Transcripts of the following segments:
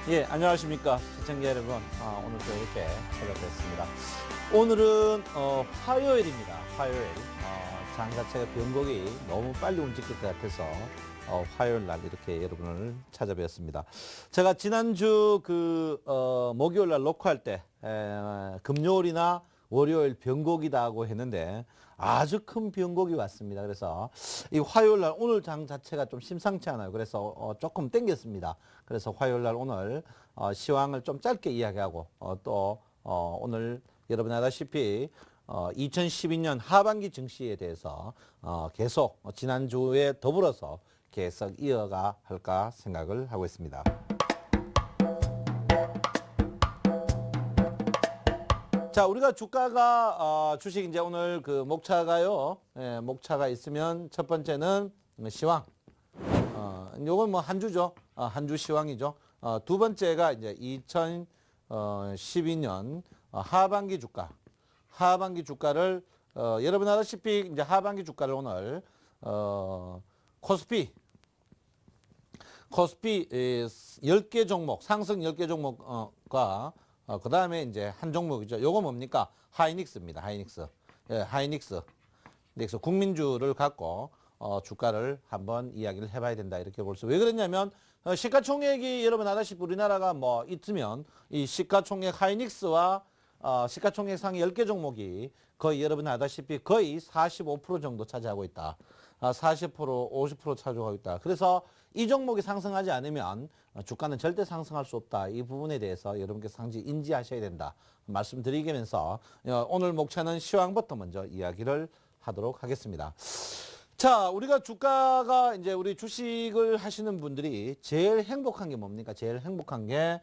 예, 안녕하십니까 시청자 여러분. 오늘도 이렇게 찾아뵙습니다. 오늘은 화요일입니다. 화요일. 장 자체가 변곡이 너무 빨리 움직일 것 같아서 화요일 날 이렇게 여러분을 찾아뵙습니다. 제가 지난주 목요일 날 녹화할 때 금요일이나 월요일 변곡이다고 했는데 아주 큰 변곡이 왔습니다. 그래서 이 화요일 날 오늘 장 자체가 좀 심상치 않아요. 그래서 조금 땡겼습니다. 그래서 화요일 날 오늘 시황을 좀 짧게 이야기하고 또 오늘 여러분 아다시피 2012년 하반기 증시에 대해서 계속 지난주에 더불어서 계속 이어가 할까 생각을 하고 있습니다. 자, 우리가 주가가 주식 이제 오늘 목차가요. 예, 목차가 있으면 첫 번째는 시황. 요건 뭐 한 주죠. 한 주 시황이죠. 두 번째가 이제 2012년 하반기 주가. 하반기 주가를 여러분 아다시피 이제 하반기 주가를 오늘 코스피 10개 종목, 상승 10개 종목과 그 다음에 이제 한 종목이죠. 요거 뭡니까? 하이닉스입니다. 하이닉스. 예, 하이닉스. 그래서 국민주를 갖고 주가를 한번 이야기를 해봐야 된다. 이렇게 볼 수. 왜 그랬냐면 시가총액이 여러분 아다시피 우리나라가 뭐 있으면 이 시가총액 하이닉스와 시가총액 상위 10개 종목이 거의 여러분 아다시피 거의 45% 정도 차지하고 있다. 40%, 50% 차지하고 있다. 그래서 이 종목이 상승하지 않으면 주가는 절대 상승할 수 없다. 이 부분에 대해서 여러분께서 상시 인지하셔야 된다. 말씀드리면서 오늘 목차는 시황부터 먼저 이야기를 하도록 하겠습니다. 자, 우리가 주가가 이제 우리 주식을 하시는 분들이 제일 행복한 게 뭡니까? 제일 행복한 게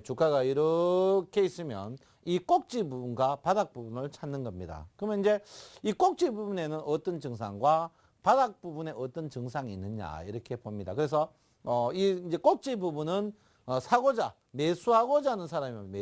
주가가 이렇게 있으면 이 꼭지 부분과 바닥 부분을 찾는 겁니다. 그러면 이제 이 꼭지 부분에는 어떤 증상과 바닥 부분에 어떤 증상이 있느냐 이렇게 봅니다. 그래서 이 이제 꼭지 부분은 사고자 매수하고자 하는 사람이면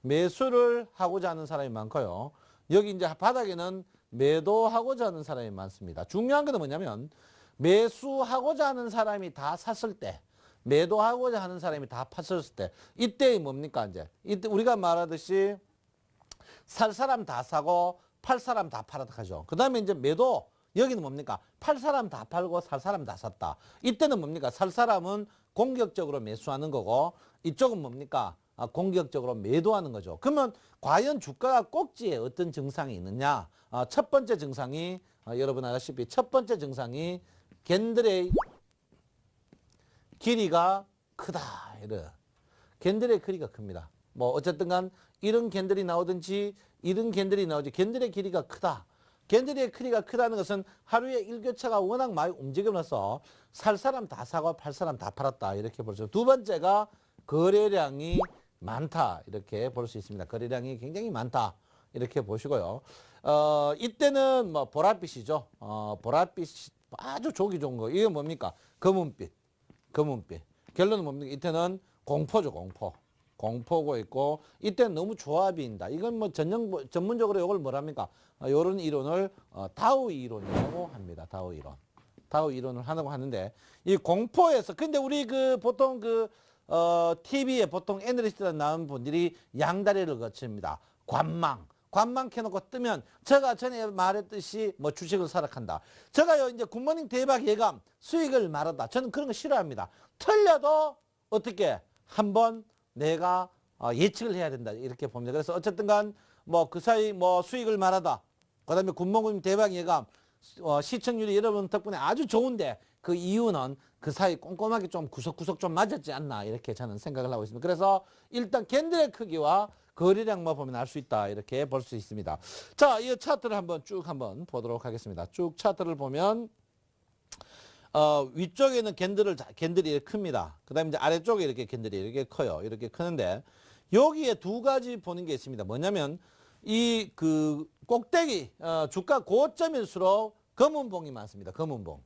매수를 하고자 하는 사람이 많고요. 여기 이제 바닥에는 매도하고자 하는 사람이 많습니다. 중요한 건 뭐냐면 매수하고자 하는 사람이 다 샀을 때, 매도하고자 하는 사람이 다 팠을 때, 이때 뭡니까 이제 이때 우리가 말하듯이 살 사람 다 사고 팔 사람 다 팔았다 하죠. 그 다음에 이제 매도, 여기는 뭡니까? 팔 사람 다 팔고 살 사람 다 샀다. 이때는 뭡니까? 살 사람은 공격적으로 매수하는 거고 이쪽은 뭡니까? 공격적으로 매도하는 거죠. 그러면 과연 주가가 꼭지에 어떤 증상이 있느냐? 첫 번째 증상이 여러분 아시다시피 첫 번째 증상이 캔들의 길이가 크다. 이런 캔들의 길이가 큽니다. 뭐 어쨌든 간 이런 캔들이 나오든지 이런 캔들이 나오지 캔들의 길이가 크다. 캔들의 크기가 크다는 것은 하루에 일교차가 워낙 많이 움직여서 살 사람 다 사고 팔 사람 다 팔았다. 이렇게 볼 수 있습니다. 두 번째가 거래량이 많다. 이렇게 볼 수 있습니다. 거래량이 굉장히 많다. 이렇게 보시고요. 이때는 뭐 보랏빛이죠. 보랏빛 아주 조기 좋은 거. 이게 뭡니까? 검은빛. 결론은 뭡니까? 이때는 공포죠. 공포고 있고 이때 너무 조합이인다. 이건 뭐 전문적으로 이걸 뭐랍니까? 이런 이론을 다우 이론이라고 합니다. 다우 이론을 하라고 하는데 이 공포에서 근데 우리 보통 TV에 보통 애널리스트가 나온 분들이 양다리를 거칩니다. 관망 켜놓고 뜨면 제가 전에 말했듯이 뭐 주식을 사락한다. 제가요 이제 굿모닝 대박 예감 수익을 말하다. 저는 그런 거 싫어합니다. 틀려도 어떻게 한번 내가 예측을 해야 된다. 이렇게 봅니다. 그래서 어쨌든 간 뭐 그 사이 뭐 수익을 말하다. 그 다음에 굿모닝 대박 예감 시청률이 여러분 덕분에 아주 좋은데 그 이유는 그 사이 꼼꼼하게 좀 구석구석 좀 맞았지 않나 이렇게 저는 생각을 하고 있습니다. 그래서 일단 캔들의 크기와 거래량만 보면 알 수 있다. 이렇게 볼 수 있습니다. 자, 이 차트를 한번 보도록 하겠습니다. 쭉 차트를 보면 위쪽에는 캔들이 이렇게 큽니다. 그 다음에 이제 아래쪽에 이렇게 캔들이 이렇게 커요. 이렇게 크는데 여기에 두 가지 보는 게 있습니다. 뭐냐면 이 꼭대기 주가 고점일수록 검은봉이 많습니다. 검은봉.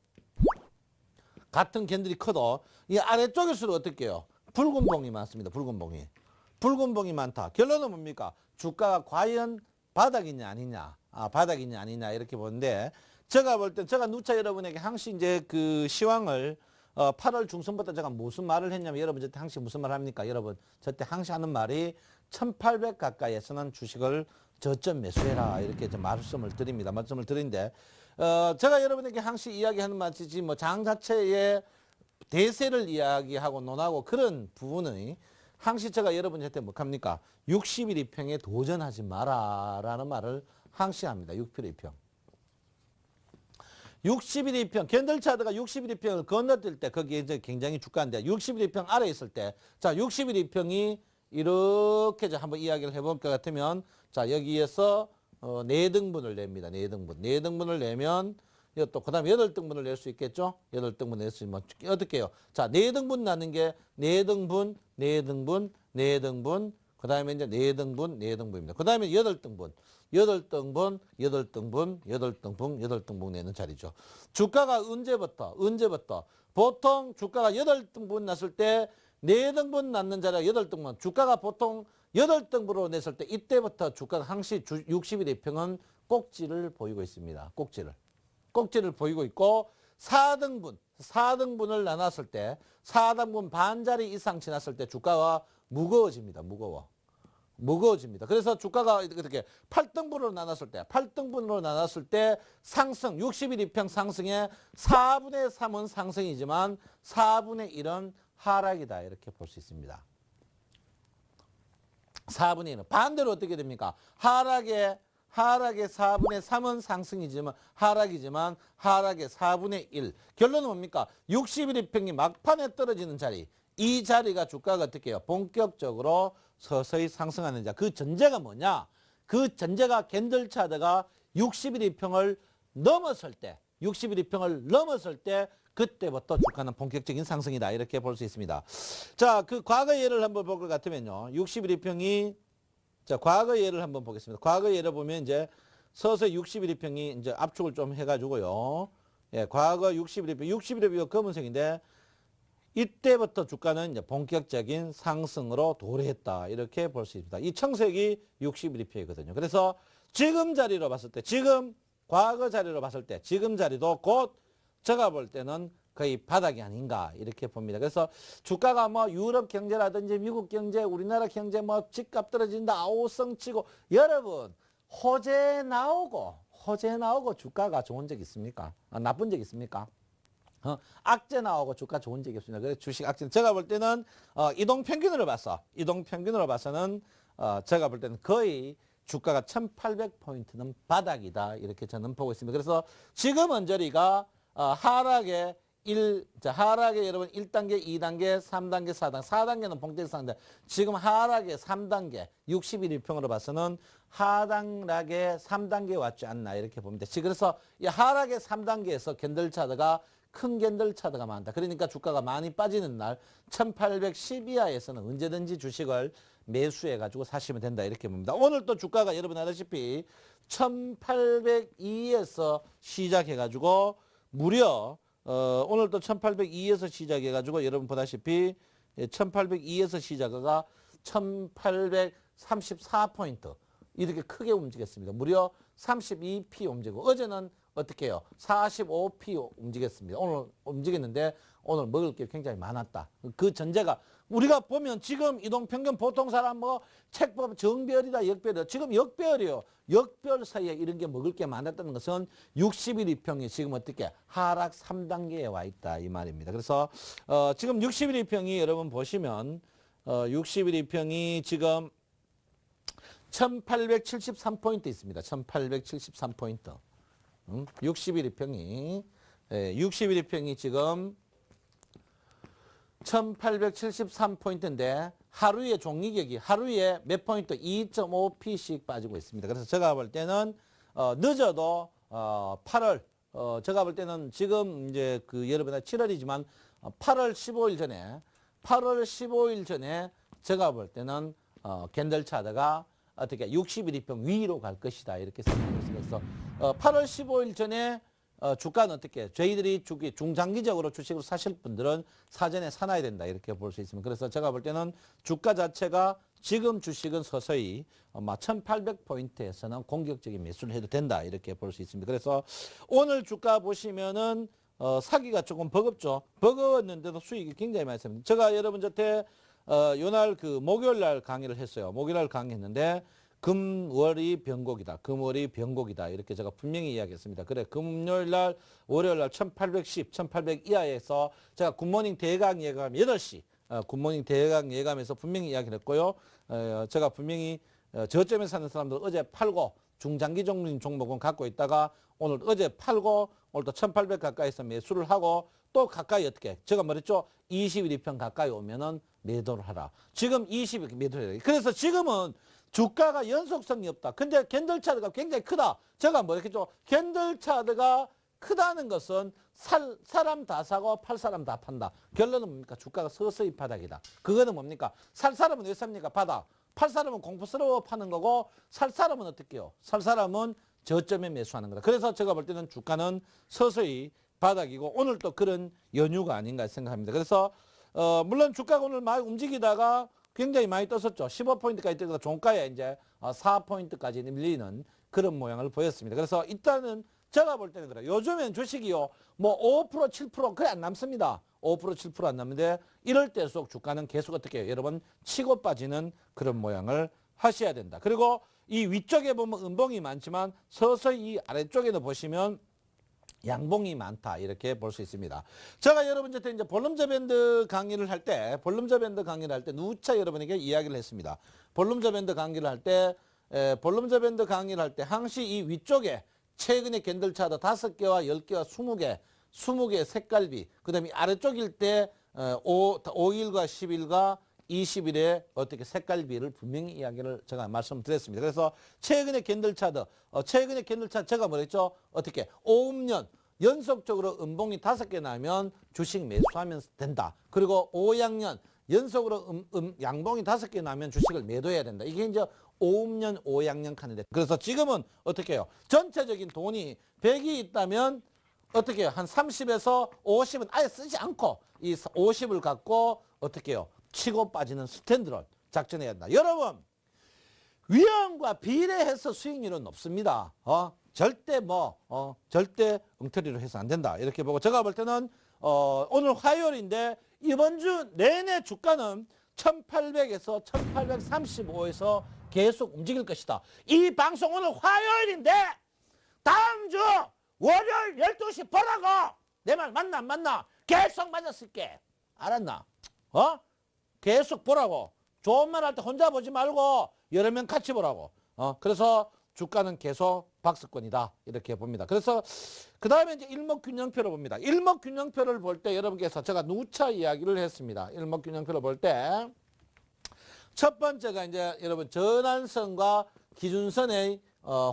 같은 캔들이 커도 이 아래쪽일수록 어떻게 해요? 붉은 봉이 많습니다. 붉은 봉이 많다. 결론은 뭡니까? 주가가 과연 바닥이냐 아니냐. 바닥이냐 아니냐 이렇게 보는데 제가 볼 땐 제가 누차 여러분에게 항시 이제 시황을 8월 중순부터 제가 무슨 말을 했냐면 여러분 저때 항시 무슨 말 합니까? 여러분 저때 항시 하는 말이 1800 가까이에서는 주식을 저점 매수해라 이렇게 좀 말씀을 드립니다. 말씀을 드리는데 제가 여러분에게 항시 이야기하는 말이지 뭐 장 자체의 대세를 이야기하고 논하고 그런 부분의 항시 제가 여러분한테 뭐 합니까? 60일 2평에 도전하지 마라라는 말을 항시 합니다. 60일 2평. 60일 2평, 캔들차드가 60일 2평을 건너뛸 때 거기에 이제 굉장히 주가인데 60일 2평 아래 있을 때 자, 60일 2평이 이렇게 이제 한번 이야기를 해볼 것 같으면 자, 여기에서 4등분을 냅니다. 4등분. 4등분을 내면 또 그다음에 8등분을 낼 수 있겠죠? 8등분 낼 수 있으면 어떻게 해요? 자, 4등분 나는 게 4등분, 4등분, 4등분, 그다음에 이제 4등분, 4등분입니다. 그다음에 8등분. 8등분, 8등분, 8등분, 8등분 내는 자리죠. 주가가 언제부터? 보통 주가가 8등분 났을 때 4등분 났는 자리가 8등분. 주가가 보통 8등분으로 냈을 때 이때부터 주가가 항시 60일 2평은 꼭지를 보이고 있습니다. 꼭지를 보이고 있고 4등분을 나눴을 때 4등분 반자리 이상 지났을 때 주가가 무거워집니다. 무거워집니다. 그래서 주가가 이렇게 8등분으로 나눴을 때 상승 60일 2평 상승의 4분의 3은 상승이지만 4분의 1은 하락이다 이렇게 볼 수 있습니다. 4분의 1은 반대로 어떻게 됩니까? 하락의 4분의 3은 상승이지만 하락이지만 하락의 4분의 1. 결론은 뭡니까? 60일 2평이 막판에 떨어지는 자리. 이 자리가 주가가 어떻게 해요? 본격적으로 서서히 상승하는 자. 그 전제가 뭐냐? 그 전제가 캔들 차트가 60일 2평을 넘었을 때 그때부터 주가는 본격적인 상승이다. 이렇게 볼 수 있습니다. 자, 그 과거 예를 한번 볼 것 같으면요. 60일 2평이 자, 과거 예를 한번 보겠습니다. 과거 예를 보면 이제 서서히 60일 2평이 이제 압축을 좀 해가지고요. 예, 과거 60일 2평, 60일 2평 검은색인데 이때부터 주가는 이제 본격적인 상승으로 도래했다. 이렇게 볼 수 있습니다. 이 청색이 60일 2평이거든요. 그래서 지금 자리로 봤을 때, 과거 자리로 봤을 때, 지금 자리도 곧 제가 볼 때는 거의 바닥이 아닌가 이렇게 봅니다. 그래서 주가가 뭐 유럽 경제라든지 미국 경제, 우리나라 경제 뭐 집값 떨어진다, 아우성치고 여러분 호재 나오고 주가가 좋은 적 있습니까? 나쁜 적 있습니까? 악재 나오고 주가 좋은 적이 없습니다. 그래서 주식 악재 제가 볼 때는 이동평균으로 봐서는 제가 볼 때는 거의 주가가 1800포인트는 바닥이다 이렇게 저는 보고 있습니다. 그래서 지금 언저리가 하락의 여러분 1단계, 2단계, 3단계, 4단계. 4단계는 본격상인데 지금 하락의 3단계, 60일 1평으로 봐서는 하락의 3단계에 왔지 않나 이렇게 봅니다. 그래서 이 하락의 3단계에서 캔들 차트가 큰 캔들 차트가 많다. 그러니까 주가가 많이 빠지는 날 1810 이하에서는 언제든지 주식을 매수해가지고 사시면 된다 이렇게 봅니다. 오늘 또 주가가 여러분 알다시피 1802에서 시작해가지고 무려 오늘 또 1802에서 시작해가지고 여러분 보다시피 1802에서 시작해가 1834포인트 이렇게 크게 움직였습니다. 무려 32p 움직이고 어제는 어떻게 해요? 45p 움직였습니다. 오늘 움직였는데 오늘 먹을 게 굉장히 많았다. 그 전제가 우리가 보면 지금 이동평균 보통 사람 뭐 책법 정배열이다 역배열 지금 역배열이요. 역별 사이에 이런 게 먹을 게 많았다는 것은 60일 2평이 지금 어떻게 하락 3단계에 와 있다 이 말입니다. 그래서 지금 60일 2평이 여러분 보시면 60일 2평이 지금 1873포인트 있습니다. 1873포인트. 60일 2평이 60일 2평이 지금 1873포인트인데 하루에 종이격이 하루에 몇 포인트 2.5p씩 빠지고 있습니다. 그래서 제가 볼 때는 늦어도 8월 제가 볼 때는 지금 이제 그 여러분의 7월이지만 8월 15일 전에 제가 볼 때는 캔들 차트가 어떻게 60일 2평 위로 갈 것이다 이렇게 생각하고 있습니다. 그래서 8월 15일 전에 주가는 어떻게 저희들이 중장기적으로 주식을 사실 분들은 사전에 사놔야 된다 이렇게 볼 수 있습니다. 그래서 제가 볼 때는 주가 자체가 지금 주식은 서서히 1800포인트에서는 공격적인 매수를 해도 된다 이렇게 볼 수 있습니다. 그래서 오늘 주가 보시면은 사기가 조금 버겁죠. 버거웠는데도 수익이 굉장히 많이 납니다. 제가 여러분 저한테 요날 그 목요일 날 강의를 했어요. 목요일 날 강의했는데 금월이 변곡이다. 금월이 변곡이다. 이렇게 제가 분명히 이야기했습니다. 그래 금요일 날 월요일 날 1810, 1800 이하에서 제가 굿모닝 대강 예감 8시 굿모닝 대강 예감에서 분명히 이야기를 했고요. 제가 분명히 저점에 사는 사람들 어제 팔고 중장기 종목은 갖고 있다가 오늘 어제 팔고 오늘 또 1800 가까이서 매수를 하고 또 가까이 어떻게 제가 말했죠. 20일 2편 가까이 오면은 매도를 하라. 지금 20일 매도를 해라. 그래서 지금은 주가가 연속성이 없다. 근데 캔들 차트가 굉장히 크다. 제가 뭐 이렇게 좀 캔들 차트가 크다는 것은 사람 다 사고 팔 사람 다 판다. 결론은 뭡니까? 주가가 서서히 바닥이다. 그거는 뭡니까? 살 사람은 왜 삽니까? 바닥. 팔 사람은 공포스러워 파는 거고 살 사람은 어떻게 해요? 살 사람은 저점에 매수하는 거다. 그래서 제가 볼 때는 주가는 서서히 바닥이고 오늘 또 그런 연휴가 아닌가 생각합니다. 그래서 물론 주가가 오늘 많이 움직이다가 굉장히 많이 떴었죠. 15포인트까지 뜨다가 종가에 이제 4포인트까지 밀리는 그런 모양을 보였습니다. 그래서 일단은 제가 볼 때는 그래요. 요즘엔 주식이요. 뭐 5%, 7% 그래 안 남습니다. 5%, 7% 안 남는데 이럴 때일수록 주가는 계속 어떻게 해요? 여러분 치고 빠지는 그런 모양을 하셔야 된다. 그리고 이 위쪽에 보면 음봉이 많지만 서서히 이 아래쪽에도 보시면 양봉이 많다 이렇게 볼 수 있습니다. 제가 여러분한테 이제 볼륨저 밴드 강의를 할 때 누차 여러분에게 이야기를 했습니다. 볼륨저 밴드 강의를 할 때 항시 이 위쪽에 최근에 캔들 차트 5개와 10개와 20개 색깔비 그다음에 아래쪽일 때 5일과 10일과 20일에 어떻게 색깔비를 분명히 이야기를 제가 말씀드렸습니다. 그래서 최근에 캔들 차트 제가 뭐랬죠? 어떻게 5년 연속적으로 음봉이 5개 나면 주식 매수하면 된다. 그리고 5양년 연속으로 양봉이 5개 나면 주식을 매도해야 된다. 이게 이제 5년 5양년 칸인데 그래서 지금은 어떻게 해요? 전체적인 돈이 100이 있다면 어떻게 해요? 한 30에서 50은 아예 쓰지 않고 이 50을 갖고 어떻게 해요? 치고 빠지는 스탠드를 작전해야 한다. 여러분 위험과 비례해서 수익률은 높습니다. 절대 엉터리로 해서 안 된다. 이렇게 보고 제가 볼 때는 오늘 화요일인데 이번 주 내내 주가는 1800에서 1835에서 계속 움직일 것이다. 이 방송 오늘 화요일인데 다음 주 월요일 12시 보라고. 내 말 맞나 안 맞나? 계속 맞았을게. 알았나? 계속 보라고. 좋은 말 할 때 혼자 보지 말고 여러 명 같이 보라고. 그래서 주가는 계속 박스권이다. 이렇게 봅니다. 그래서 그 다음에 이제 일목균형표를 봅니다. 일목균형표를 볼 때 여러분께서 제가 누차 이야기를 했습니다. 일목균형표를 볼 때 첫 번째가 이제 여러분 전환선과 기준선의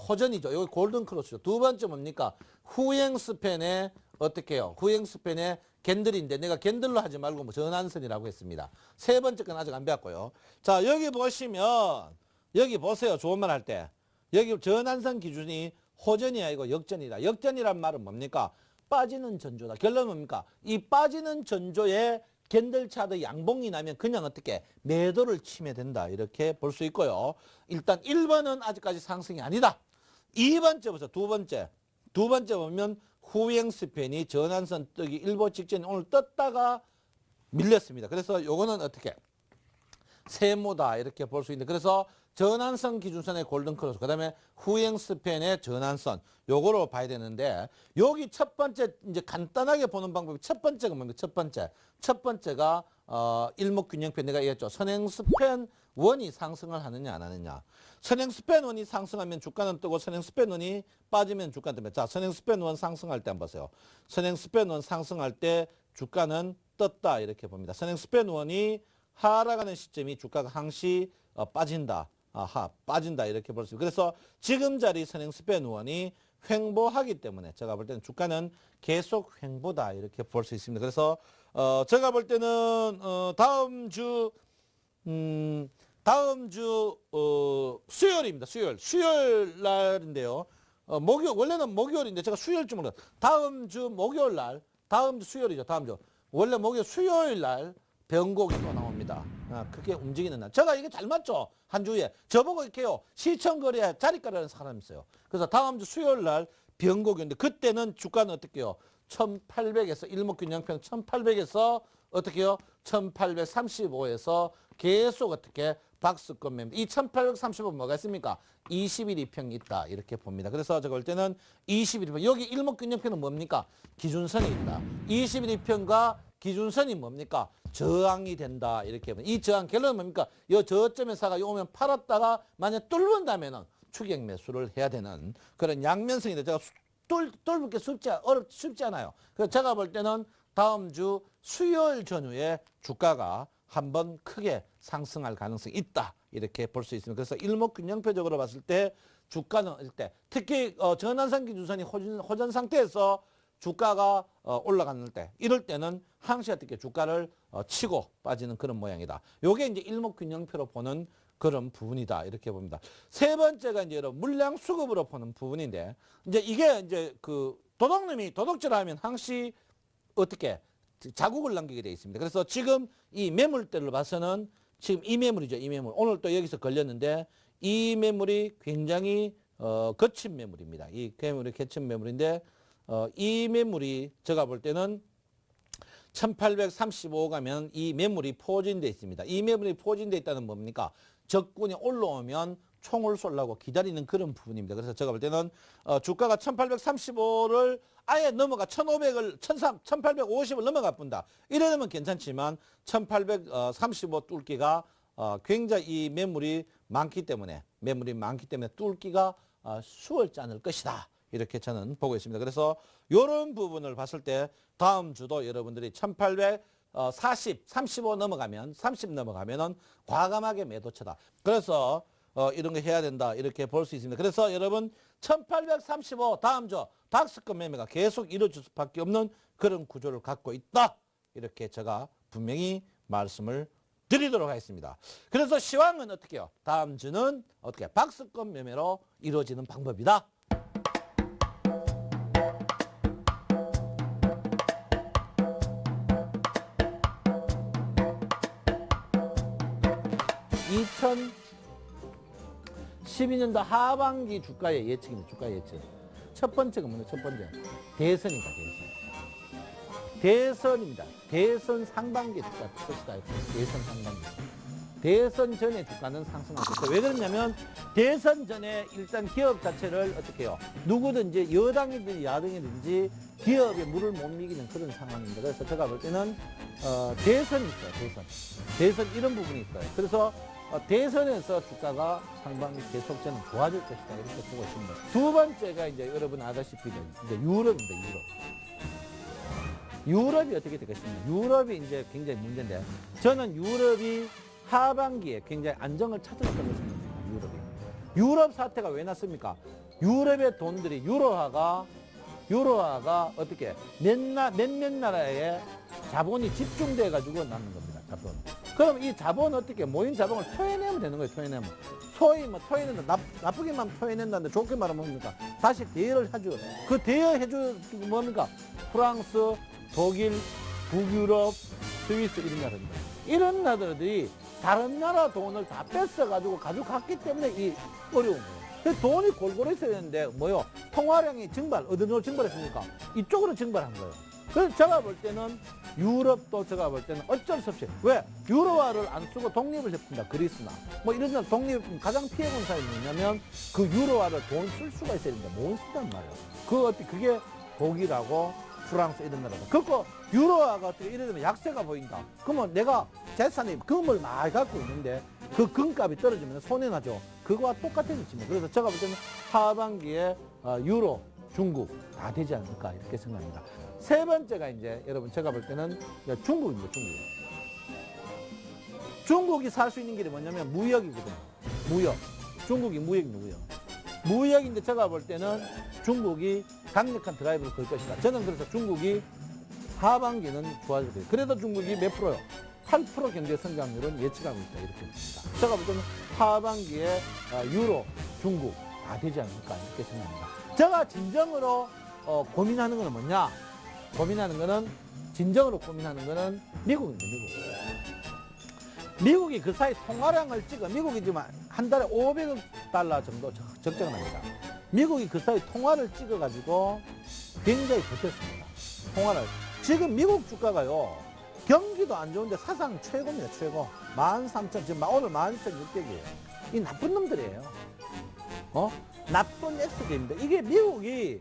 호전이죠. 여기 골든크로스죠. 두 번째 뭡니까? 후행 스팬의 어떻게 해요? 후행 스팬의 캔들인데 내가 캔들로 하지 말고 뭐 전환선이라고 했습니다. 세 번째 건 아직 안 배웠고요. 자, 여기 보시면 여기 보세요. 좋은 말 할 때. 여기 전환선 기준이 호전이 아니고 역전이다. 역전이란 말은 뭡니까? 빠지는 전조다. 결론은 뭡니까? 이 빠지는 전조에 캔들 차트 양봉이 나면 그냥 어떻게 매도를 치면 된다. 이렇게 볼 수 있고요. 일단 1번은 아직까지 상승이 아니다. 2번째 보세요. 두 번째 보면 후행 스팬이 전환선 뜨기 일보 직전에 오늘 떴다가 밀렸습니다. 그래서 요거는 어떻게 세모다 이렇게 볼 수 있는데 그래서 전환선 기준선의 골든크로스 그 다음에 후행 스팬의 전환선 요거로 봐야 되는데 여기 첫 번째 이제 간단하게 보는 방법이 첫 번째가 뭡니까? 첫 번째가 일목균형표 내가 얘기했죠. 선행 스팬 원이 상승을 하느냐 안 하느냐. 선행 스팬 원이 상승하면 주가는 뜨고 선행 스팬 원이 빠지면 주가는 뜹니다. 자, 선행 스팬 원 상승할 때 한번 보세요. 선행 스팬 원 상승할 때 주가는 떴다 이렇게 봅니다. 선행 스팬 원이 하락하는 시점이 주가가 항시 빠진다. 빠진다 이렇게 볼 수 있습니다. 그래서 지금 자리 선행 스팬 원이 횡보하기 때문에 제가 볼 때는 주가는 계속 횡보다 이렇게 볼 수 있습니다. 그래서 제가 볼 때는 다음 주 수요일입니다. 수요일 날인데요. 원래는 목요일인데 제가 수요일쯤 몰라요. 다음 주 수요일이죠. 원래 수요일 날 변곡이 또 나옵니다. 그게 움직이는 날. 제가 이게 잘 맞죠? 한 주에. 저보고 이렇게요. 시청거래에 자리가라는 사람이 있어요. 그래서 다음 주 수요일 날 변곡이었는데 그때는 주가는 어떻게 해요? 1800에서 일목균형편 1800에서 어떻게요? 1835에서 계속 어떻게 박스권 매매. 이 1835은 뭐가 있습니까? 21이평이 있다. 이렇게 봅니다. 그래서 제가 볼 때는 21이평. 여기 일목균형편은 뭡니까? 기준선이 있다. 21이평과 기준선이 뭡니까? 저항이 된다. 이렇게 봅니다. 이 저항 결론은 뭡니까? 이 저점에 사가 오면 팔았다가 만약 뚫는다면은 추격 매수를 해야 되는 그런 양면성인데 제가 뚫게 쉽지 않아요. 그래서 제가 볼 때는 다음 주 수요일 전후에 주가가 한번 크게 상승할 가능성이 있다. 이렇게 볼 수 있습니다. 그래서 일목균형표적으로 봤을 때 주가는 특히 전환선 기준선이 호전 상태에서 주가가 올라가는 때 이럴 때는 항시 어떻게 주가를 치고 빠지는 그런 모양이다. 요게 이제 일목균형표로 보는 그런 부분이다. 이렇게 봅니다. 세 번째가 이제 여러분 물량 수급으로 보는 부분인데 이제 이게 이제 그 도둑놈이 도둑질하면 항시 어떻게 자국을 남기게 되어 있습니다. 그래서 지금 이 매물대를 봐서는 지금 이 매물이죠. 이 매물. 오늘 또 여기서 걸렸는데 이 매물이 굉장히 거친 매물입니다. 이 매물이 거친 매물인데 이 매물이 제가 볼 때는 1835 가면 이 매물이 포진되어 있습니다. 이 매물이 포진되어 있다는 뭡니까? 적군이 올라오면 총을 쏠라고 기다리는 그런 부분입니다. 그래서 제가 볼 때는 주가가 1835를 아예 넘어가 1500을 1850을 넘어가 본다. 이러면 괜찮지만 1835 뚫기가 굉장히 이 매물이 많기 때문에 뚫기가 수월지 않을 것이다. 이렇게 저는 보고 있습니다. 그래서 이런 부분을 봤을 때 다음 주도 여러분들이 35 넘어가면 30 넘어가면은 과감하게 매도처다. 그래서 이런 거 해야 된다. 이렇게 볼 수 있습니다. 그래서 여러분 1835 다음 주 박스권 매매가 계속 이루어질 수밖에 없는 그런 구조를 갖고 있다. 이렇게 제가 분명히 말씀을 드리도록 하겠습니다. 그래서 시황은 어떻게 해요? 다음 주는 어떻게 박스권 매매로 이루어지는 방법이다. (2012년도) 하반기 주가의 예측입니다. 주가 예측. 첫 번째가 뭐냐? 첫 번째 대선입니다. 대선입니다. 대선 상반기 주가 것이다. 대선 상반기. 대선 전에 주가는 상승할 것이다. 왜 그러냐면 대선 전에 일단 기업 자체를 어떻게 해요? 누구든지 여당이든지 야당이든지 기업에 물을 못 미기는 그런 상황입니다. 그래서 제가 볼 때는 대선이 있어요. 대선 이런 부분이 있어요. 그래서 대선에서 주가가 상반기 계속 저는 좋아질 것이다. 이렇게 보고 있습니다. 두 번째가 이제 여러분 아다시피 이제 유럽입니다. 유럽이 어떻게 되겠습니까? 유럽이 이제 굉장히 문제인데 저는 유럽이 하반기에 굉장히 안정을 찾을 거라고 생각합니다. 유럽 사태가 왜 났습니까? 유럽의 돈들이 유로화가 어떻게 몇몇 나라에 자본이 집중돼 가지고 나는 겁니다. 자본. 그럼 이 자본 어떻게 모인 자본을 토해내면 되는 거예요. 토해내면. 소위 뭐 토해낸다. 나쁘게만 토해낸다는데 좋게 말하면 뭡니까? 다시 대여를 해줘. 그 대여해줘 뭡니까? 프랑스, 독일, 북유럽, 스위스 이런 나라입니다. 이런 나라들이 다른 나라 돈을 다 뺏어가지고 가져갔기 때문에 이 어려운 거예요. 그래서 돈이 골고루 있어야 되는데 뭐요? 통화량이 어디로 증발했습니까? 이쪽으로 증발한 거예요. 그래서 제가 볼 때는 유럽도 제가 볼 때는 어쩔 수 없이 왜? 유로화를 안 쓰고 독립을 했습니다. 그리스나 뭐 이런 데는 독립 가장 피해본 사람이 뭐냐면 그 유로화를 돈 쓸 수가 있어야 되는데 못 쓰단 말이에요. 그게 독일하고 프랑스 이런 나라다. 그리고 유로화가 어떻게 이러면 약세가 보인다. 그러면 내가 재산에 금을 많이 갖고 있는데 그 금값이 떨어지면 손해나죠. 그거와 똑같은 위치입니다. 그래서 제가 볼 때는 하반기에 유로, 중국 다 되지 않을까 이렇게 생각합니다. 세 번째가 이제 여러분 제가 볼 때는 중국입니다. 중국이 살 수 있는 길이 뭐냐면 무역이거든요. 중국이 무역입니다. 무역인데 제가 볼 때는 중국이 강력한 드라이브를 걸 것이다. 저는 그래서 중국이 하반기는 좋아질 거예요. 그래도 중국이 몇 프로요? 8% 경제 성장률은 예측하고 있다. 이렇게 봅니다. 제가 볼 때는 하반기에 유로, 중국 다 되지 않을까 이렇게 생각합니다. 제가 진정으로 고민하는 거는 뭐냐? 진정으로 고민하는 거는 미국입니다. 미국이 그 사이 통화량을 미국이 지금 한 달에 500억 달러 정도 적정을 합니다. 미국이 그 사이 통화를 찍어가지고 굉장히 버텼습니다. 통화를. 지금 미국 주가가요. 경기도 안 좋은데 사상 최고입니다. 최고. 13,000, 지금 오늘 12,600이에요. 이 나쁜 놈들이에요. 나쁜 X개입니다. 이게 미국이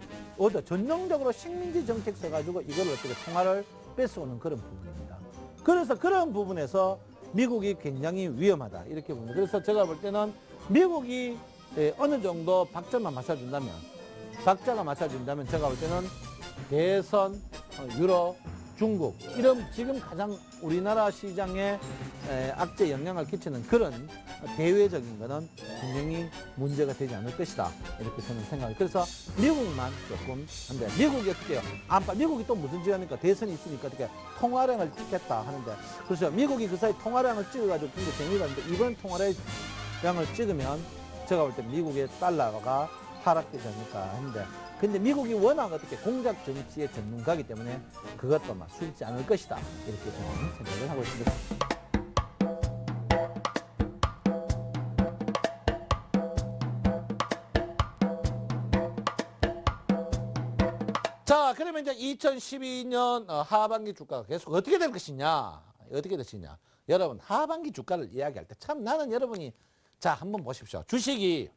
전형적으로 식민지 정책 써가지고 이걸 어떻게 통화를 뺏어오는 그런 부분입니다. 그래서 그런 부분에서 미국이 굉장히 위험하다. 이렇게 봅니다. 그래서 제가 볼 때는 미국이 어느 정도 박자만 맞춰준다면, 제가 볼 때는 대선, 유럽, 중국, 이런 지금 가장 우리나라 시장에 악재 영향을 끼치는 그런 대외적인 거는 분명히 문제가 되지 않을 것이다. 이렇게 저는 생각해요. 그래서 미국만 조금 한데, 미국이 어떻게 해요? 미국이 또 무슨 짓 하니까 대선이 있으니까 어떻게 통화량을 찍겠다 하는데, 그래서 미국이 그 사이 통화량을 찍어가지고 굉장히 재미가 있는데, 이번 통화량을 찍으면 제가 볼 때 미국의 달러가 하락되지 않을까 하는데, 근데 미국이 워낙 어떻게 공작 정치의 전문가이기 때문에 그것도 막 쉽지 않을 것이다. 이렇게 저는 생각을 하고 있습니다. 자, 그러면 이제 2012년 하반기 주가가 계속 어떻게 될 것이냐? 여러분, 하반기 주가를 이야기할 때 참 나는 여러분이, 자, 한번 보십시오. 주식이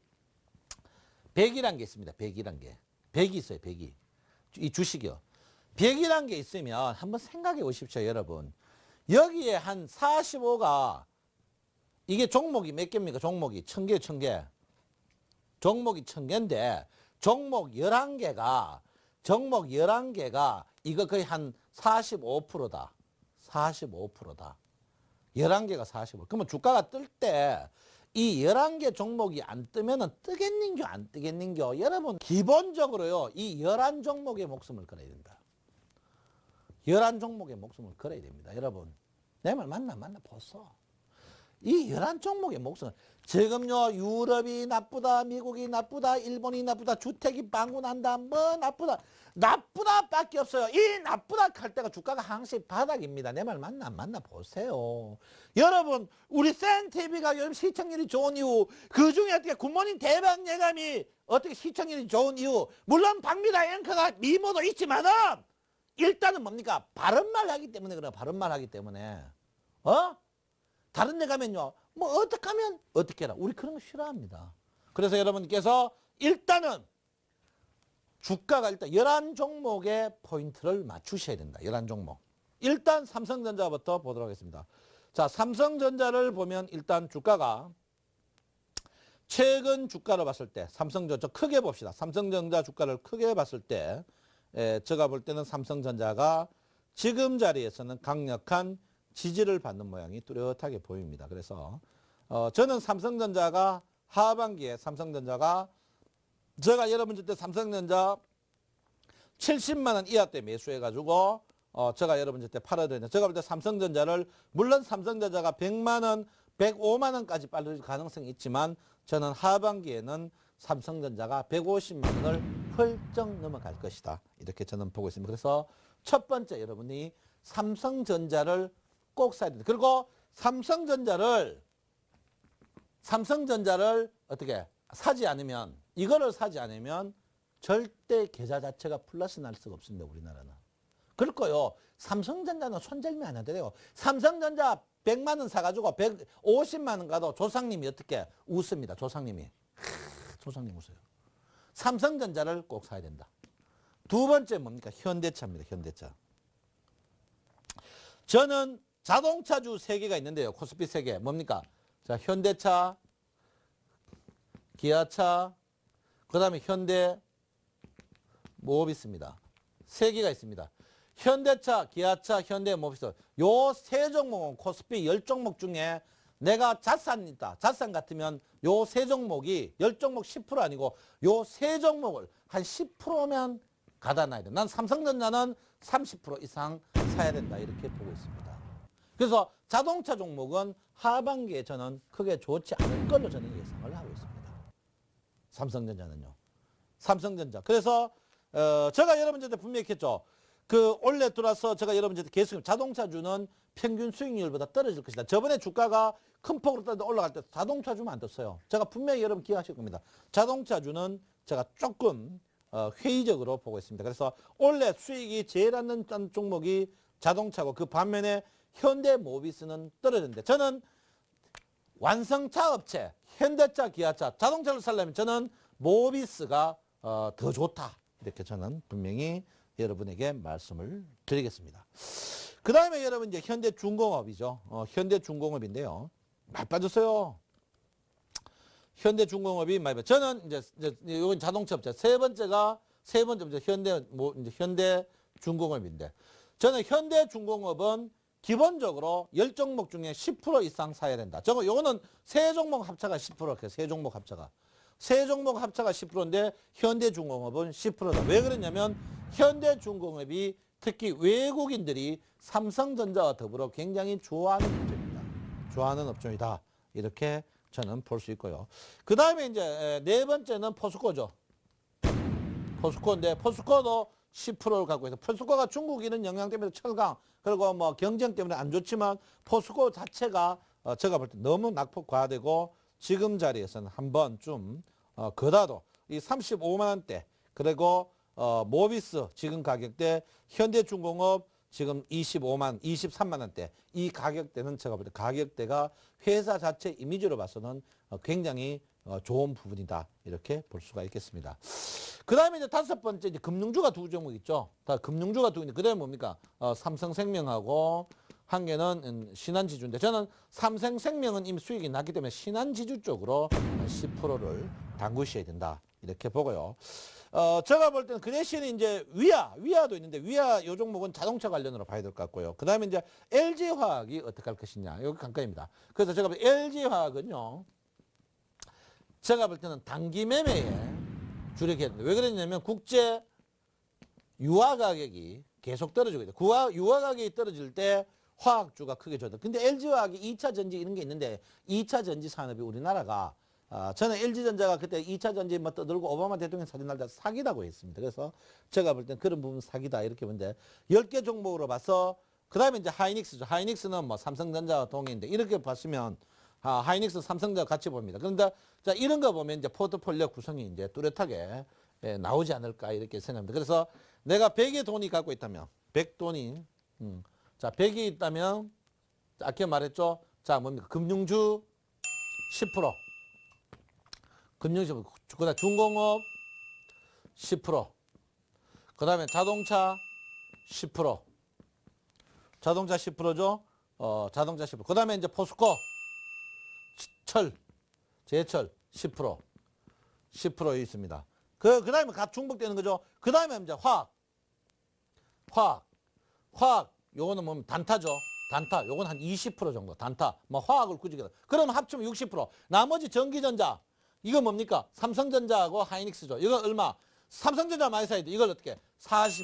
100이란 게 있습니다. 100이란 게. 100이 있어요. 100이. 이 주식이요. 100이란 게 있으면 한번 생각해 보십시오. 여러분. 여기에 한 45가, 이게 종목이 몇 개입니까? 종목이 1000개, 1000개. 종목이 1000개인데 종목 11개가 이거 거의 한 45%다. 45%다. 11개가 45%. 그러면 주가가 뜰 때 이 11개 종목이 안 뜨면은 뜨겠는겨, 안 뜨겠는겨? 여러분, 기본적으로요, 이 11종목의 목숨을 걸어야 된다. 11종목의 목숨을 걸어야 됩니다. 여러분, 내 말 맞나 보소. 이 11종목의 목숨, 지금요, 유럽이 나쁘다, 미국이 나쁘다, 일본이 나쁘다, 주택이 빵꾸 난다, 뭐 나쁘다 밖에 없어요. 이 나쁘다 할 때가 주가가 항상 바닥입니다. 내 말 맞나 보세요. 여러분, 우리 센TV가 요즘 시청률이 좋은 이유, 그 중에 어떻게 굿모닝 대박 예감이 어떻게 시청률이 좋은 이유, 물론 박미라 앵커가 미모도 있지만은 일단은 뭡니까? 바른말 하기 때문에 그래요. 바른말 하기 때문에. 다른 데 가면요, 뭐 어떻게 하면 어떻게 해라. 우리 그런 거 싫어합니다. 그래서 여러분께서 일단은 주가가 일단 11종목의 포인트를 맞추셔야 된다. 11종목. 일단 삼성전자부터 보도록 하겠습니다. 자, 삼성전자를 보면 일단 주가가 최근 주가를 봤을 때 삼성전자 크게 봅시다. 삼성전자 주가를 크게 봤을 때 제가 볼 때는 삼성전자가 지금 자리에서는 강력한 지지를 받는 모양이 뚜렷하게 보입니다. 그래서 저는 삼성전자가 하반기에 제가 여러분들 때 삼성전자 70만 원 이하 때 매수해가지고 제가 여러분들 때 팔아드렸는데, 제가 볼 때 삼성전자를, 물론 삼성전자가 100만 원, 105만 원까지 빠질 가능성이 있지만 저는 하반기에는 삼성전자가 150만 원을 훌쩍 넘어갈 것이다. 이렇게 저는 보고 있습니다. 그래서 첫 번째 여러분이 삼성전자를 꼭 사야 된다. 그리고 삼성전자를 어떻게 이거를 사지 않으면 절대 계좌 자체가 플러스 날 수가 없습니다. 우리나라는. 그럴 거요. 삼성전자는 손절면 안 돼요. 삼성전자 100만 원 사가지고 150만 원 가도 조상님이 어떻게 웃습니다. 조상님 웃어요. 삼성전자를 꼭 사야 된다. 두 번째 뭡니까? 현대차입니다. 현대차. 저는 자동차주 3개가 있는데요. 코스피 3개. 뭡니까? 자, 현대차, 기아차, 그 다음에 현대 모비스입니다. 3개가 있습니다. 현대차, 기아차, 현대 모비스. 요 3종목은 코스피 10종목 중에 내가 자산 있다. 자산 같으면 요 3종목이 10종목 10% 아니고 요 3종목을 한 10%면 가다 놔야 돼. 난 삼성전자는 30% 이상 사야 된다. 이렇게 보고 있습니다. 그래서 자동차 종목은 하반기에 저는 크게 좋지 않을 걸로 저는 예상을 하고 있습니다. 삼성전자는요. 삼성전자. 그래서 제가 여러분들한테 분명히 했죠. 올해 들어서 제가 여러분들한테 계속 자동차주는 평균 수익률보다 떨어질 것이다. 저번에 주가가 큰 폭으로 올라갈 때 자동차주만 안 떴어요. 제가 분명히 여러분 기억하실 겁니다. 자동차주는 제가 조금 회의적으로 보고 있습니다. 그래서 원래 수익이 제일 안 난 종목이 자동차고 그 반면에 현대모비스는 떨어졌는데 저는 완성차 업체, 현대차, 기아차, 자동차를 살려면 저는 모비스가 더 좋다. 이렇게 저는 분명히 여러분에게 말씀을 드리겠습니다. 그 다음에 여러분 이제 현대중공업이죠. 현대중공업인데요. 많이 빠졌어요. 현대중공업이 많이 빠졌어요. 저는 이제 이건 자동차 업체. 세 번째 업체 현대중공업인데 저는 현대중공업은 기본적으로 10종목 중에 10% 이상 사야 된다. 요거는 세 종목 합차가 10%. 세 종목 합차가. 세 종목 합차가 10%인데 현대중공업은 10%다. 왜 그러냐면 현대중공업이 특히 외국인들이 삼성전자와 더불어 굉장히 좋아하는 업종입니다. 좋아하는 업종이다. 이렇게 저는 볼 수 있고요. 그 다음에 이제 네 번째는 포스코죠. 포스코인데 포스코도 10%를 갖고 있어요. 포스코가 중국 이런 영향 때문에 철강 그리고 뭐 경쟁 때문에 안 좋지만 포스코 자체가 제가 볼 때 너무 낙폭 과되고 지금 자리에서는 한 번쯤 그다도 이 35만 원대 그리고 모비스 지금 가격대 현대중공업 지금 23만 원대 이 가격대는 제가 볼 때 가격대가 회사 자체 이미지로 봐서는 굉장히 좋은 부분이다 이렇게 볼 수가 있겠습니다. 그 다음에 이제 다섯 번째 이제 금융주가 두 종목 있죠. 다 금융주가 두 개인데 그다음에 뭡니까? 삼성생명하고 한 개는 신한지주인데 저는 삼성생명은 이미 수익이 났기 때문에 신한지주 쪽으로 10%를 당구시해야 된다 이렇게 보고요. 제가 볼 때는 그 대신에 이제 위아도 있는데 위아 요 종목은 자동차 관련으로 봐야 될 것 같고요. 그 다음에 이제 LG화학이 어떻게 할 것이냐 여기 관건입니다. 그래서 제가 볼 때 LG화학은요. 제가 볼 때는 단기 매매에 주력해야 된다. 왜 그러냐면 국제 유화 가격이 계속 떨어지고 있다. 유화 가격이 떨어질 때 화학주가 크게 좋다. 근데 LG화학이 2차 전지 이런 게 있는데 2차 전지 산업이 우리나라가 저는 LG전자가 그때 2차 전지 뭐 떠들고 오바마 대통령 사진 날 때 사기라고 했습니다. 그래서 제가 볼 땐 그런 부분 사기다 이렇게 보는데 10개 종목으로 봐서 그 다음에 이제 하이닉스죠. 하이닉스는 뭐 삼성전자와 동일인데 이렇게 봤으면 하이닉스 삼성전자 같이 봅니다. 그런데 자 이런 거 보면 이제 포트폴리오 구성이 이제 뚜렷하게 나오지 않을까 이렇게 생각합니다. 그래서 내가 100의 돈이 갖고 있다면 100돈이 자 100이 있다면 아까 말했죠. 자 뭡니까 금융주 10% 금융주 그다음 중공업 10% 그다음에 자동차 10% 자동차 10%죠. 자동차 10% 그다음에 이제 포스코 제철 10% 있습니다. 그 다음에 각 중복되는 거죠. 그 다음에 이제 화학 요거는 뭐 단타죠. 단타 요건 한 20% 정도 단타 뭐 화학을 굳이 그러면 합치면 60% 나머지 전기전자 이거 뭡니까 삼성전자하고 하이닉스죠. 이거 얼마 삼성전자 많이 사야 돼. 이걸 어떻게 40%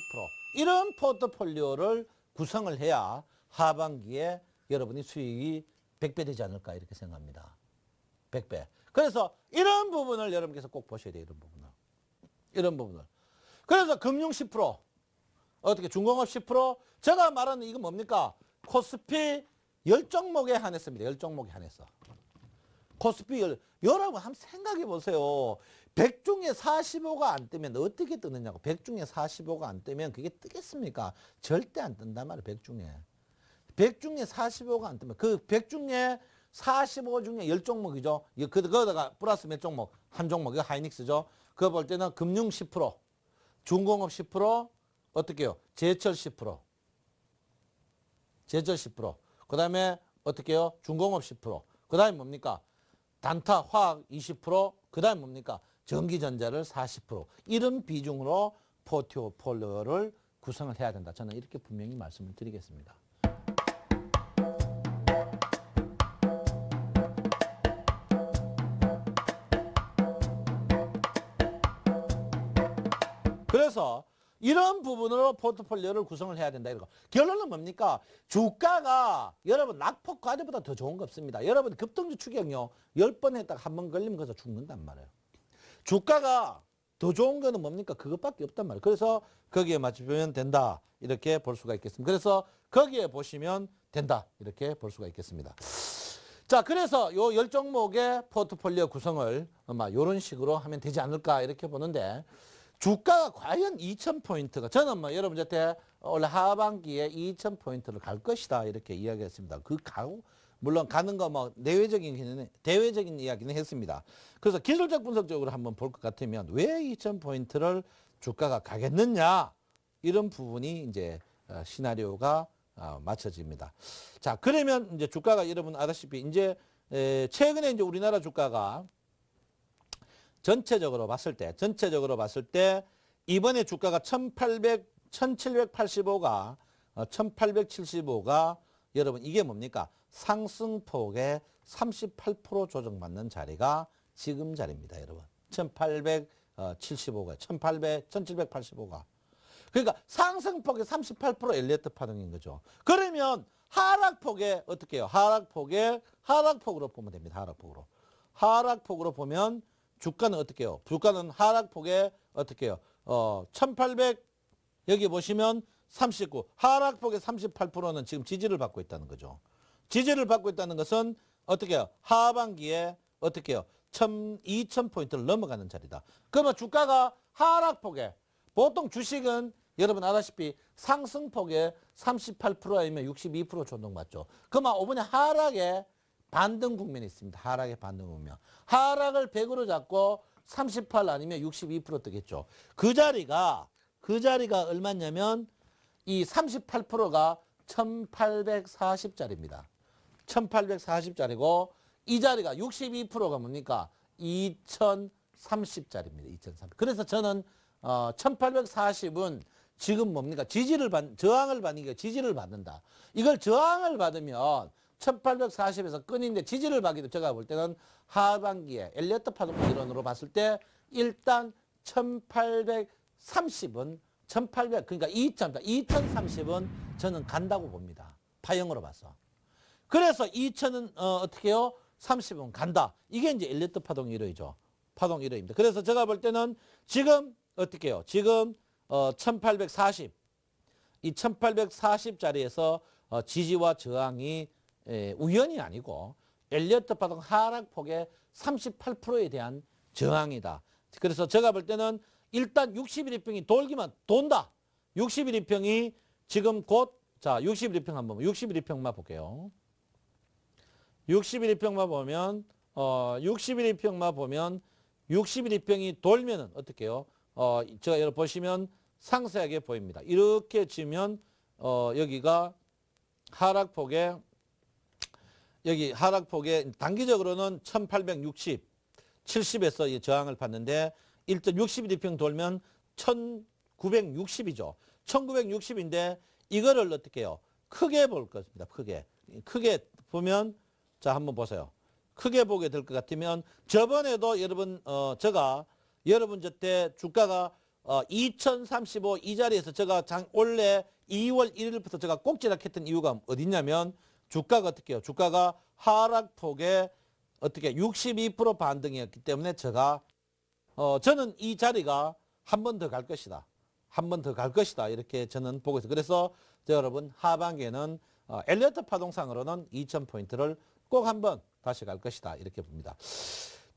이런 포트폴리오를 구성을 해야 하반기에 여러분이 수익이 100배 되지 않을까 이렇게 생각합니다. 100배. 그래서 이런 부분을 여러분께서 꼭 보셔야 돼요. 이런 부분을. 그래서 금융 10% 어떻게 중공업 10% 제가 말하는 이거 뭡니까? 코스피 10종목에 한했습니다. 10종목에 한해서. 코스피 여러분 한번 생각해 보세요. 100 중에 45가 안 뜨면 어떻게 뜨느냐고. 100 중에 45가 안 뜨면 그게 뜨겠습니까? 절대 안 뜬단 말이에요. 100 중에. 100 중에 45가 안 뜨면 그 100 중에 45 중에 10종목이죠. 그거다가 플러스 몇 종목? 한 종목. 이거 하이닉스죠. 그거 볼 때는 금융 10%, 중공업 10%, 어떻게 해요? 제철 10%. 제철 10%. 그 다음에 어떻게 해요? 중공업 10%. 그 다음에 뭡니까? 단타, 화학 20%. 그 다음에 뭡니까? 전기전자를 40%. 이런 비중으로 포트폴리오를 구성을 해야 된다. 저는 이렇게 분명히 말씀을 드리겠습니다. 그래서 이런 부분으로 포트폴리오를 구성을 해야 된다. 이거. 결론은 뭡니까? 주가가 여러분 낙폭 과대보다 더 좋은 거 없습니다. 여러분 급등주 추격요 10번 했다가 한 번 걸리면 거기서 죽는단 말이에요. 주가가 더 좋은 거는 뭡니까? 그것밖에 없단 말이에요. 그래서 거기에 맞추면 된다. 이렇게 볼 수가 있겠습니다. 그래서 거기에 보시면 된다. 이렇게 볼 수가 있겠습니다. 자, 그래서 요 10종목의 포트폴리오 구성을 아마 이런 식으로 하면 되지 않을까 이렇게 보는데 주가가 과연 2,000포인트가 저는 뭐 여러분 저한테 원래 하반기에 2,000포인트를 갈 것이다 이렇게 이야기했습니다. 그 가고 물론 가는 거 뭐 대외적인 이야기는 했습니다. 그래서 기술적 분석적으로 한번 볼 것 같으면 왜 2,000포인트를 주가가 가겠느냐 이런 부분이 이제 시나리오가 맞춰집니다. 자, 그러면 이제 주가가 여러분 아다시피 이제 최근에 이제 우리나라 주가가 전체적으로 봤을 때 이번에 주가가 1785가 1875가 여러분 이게 뭡니까? 상승폭의 38% 조정받는 자리가 지금 자리입니다, 여러분. 1875가 1785가 그러니까 상승폭의 38% 엘리어트 파동인 거죠. 그러면 하락폭에 어떻게 해요? 하락폭으로 보면 됩니다. 하락폭으로 보면 주가는 어떻게 해요? 주가는 하락폭에 어떻게 해요? 1800 여기 보시면 39 하락폭의 38%는 지금 지지를 받고 있다는 거죠. 지지를 받고 있다는 것은 어떻게 해요? 하반기에 어떻게 해요? 2000포인트를 넘어가는 자리다. 그러면 주가가 하락폭에 보통 주식은 여러분 아다시피 상승폭에 38% 아니면 62% 조정받죠. 그러면 이번에 하락에 반등 국면이 있습니다. 하락의 반등 국면. 하락을 100으로 잡고 38 아니면 62% 뜨겠죠. 그 자리가 얼마냐면 이 38%가 1840짜리입니다. 1840짜리고 이 자리가 62%가 뭡니까? 2030짜리입니다. 2030. 그래서 저는 1840은 지금 뭡니까? 저항을 받으니까 지지를 받는다. 이걸 저항을 받으면 1840에서 끈인데 지지를 받기도 제가 볼 때는 하반기에 엘리어트 파동 이론으로 봤을 때 일단 1830은 1800 그러니까 2030은 저는 간다고 봅니다. 파형으로 봐서. 그래서 2000은 어떻게 해요? 30은 간다. 이게 이제 엘리어트 파동 이론이죠. 파동 이론입니다. 그래서 제가 볼 때는 지금 어떻게 해요? 지금 1840 이 1840짜리에서 지지와 저항이 우연이 아니고 엘리어트 파동 하락폭의 38%에 대한 저항이다. 그래서 제가 볼 때는 일단 61일평이 돈다. 61일평이 지금 곧 자 61일평 한번 61일평만 볼게요. 61일평만 보면 61일평만 보면 61일평이 돌면은 어떻게 해요? 제가 여러분 보시면 상세하게 보입니다. 이렇게 치면 여기가 하락폭에 여기 하락폭에 단기적으로는 1860, 70에서 저항을 받는데 일단 61일평 돌면 1960이죠. 1960인데 이거를 어떻게 해요? 크게 볼 것입니다. 크게 보면 자 한번 보세요. 크게 보게 될 것 같으면 저번에도 여러분 제가 여러분 저때 주가가 2035 이 자리에서 제가 원래 2월 1일부터 제가 꼭지락했던 이유가 어딨냐면 주가가 어떻게 해요? 주가가 하락폭에 어떻게 62% 반등이었기 때문에 제가 저는 이 자리가 한 번 더 갈 것이다. 한 번 더 갈 것이다. 이렇게 저는 보고 있어요. 그래서 여러분 하반기에는 엘리어트 파동상으로는 2000포인트를 꼭 한번 다시 갈 것이다. 이렇게 봅니다.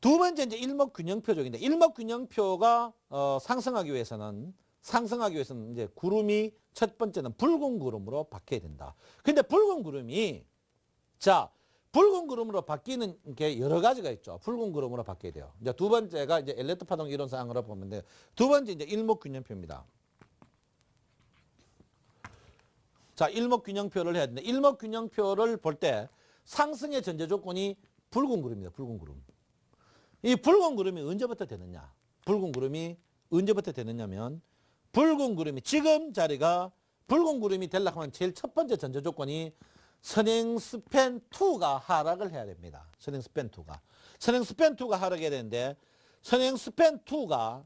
두 번째 이제 일목균형표 쪽인데 일목균형표가 상승하기 위해서는 이제 구름이 첫 번째는 붉은 구름으로 바뀌어야 된다. 근데 붉은 구름이 붉은 구름으로 바뀌는 게 여러 가지가 있죠. 붉은 구름으로 바뀌어야 돼요. 이제 두 번째가 이제 엘리어트 파동 이론상으로 보면 돼요. 두 번째 이제 일목균형표입니다. 자, 일목균형표를 해야 되는데 일목균형표를 볼 때 상승의 전제 조건이 붉은 구름입니다. 붉은 구름. 이 붉은 구름이 언제부터 되느냐? 붉은 구름이 언제부터 되느냐면 붉은 구름이 지금 자리가 붉은 구름이 되려고 하면 제일 첫 번째 전제 조건이 선행스팬2가 하락을 해야 됩니다. 선행스팬2가 하락해야 되는데 선행스팬2가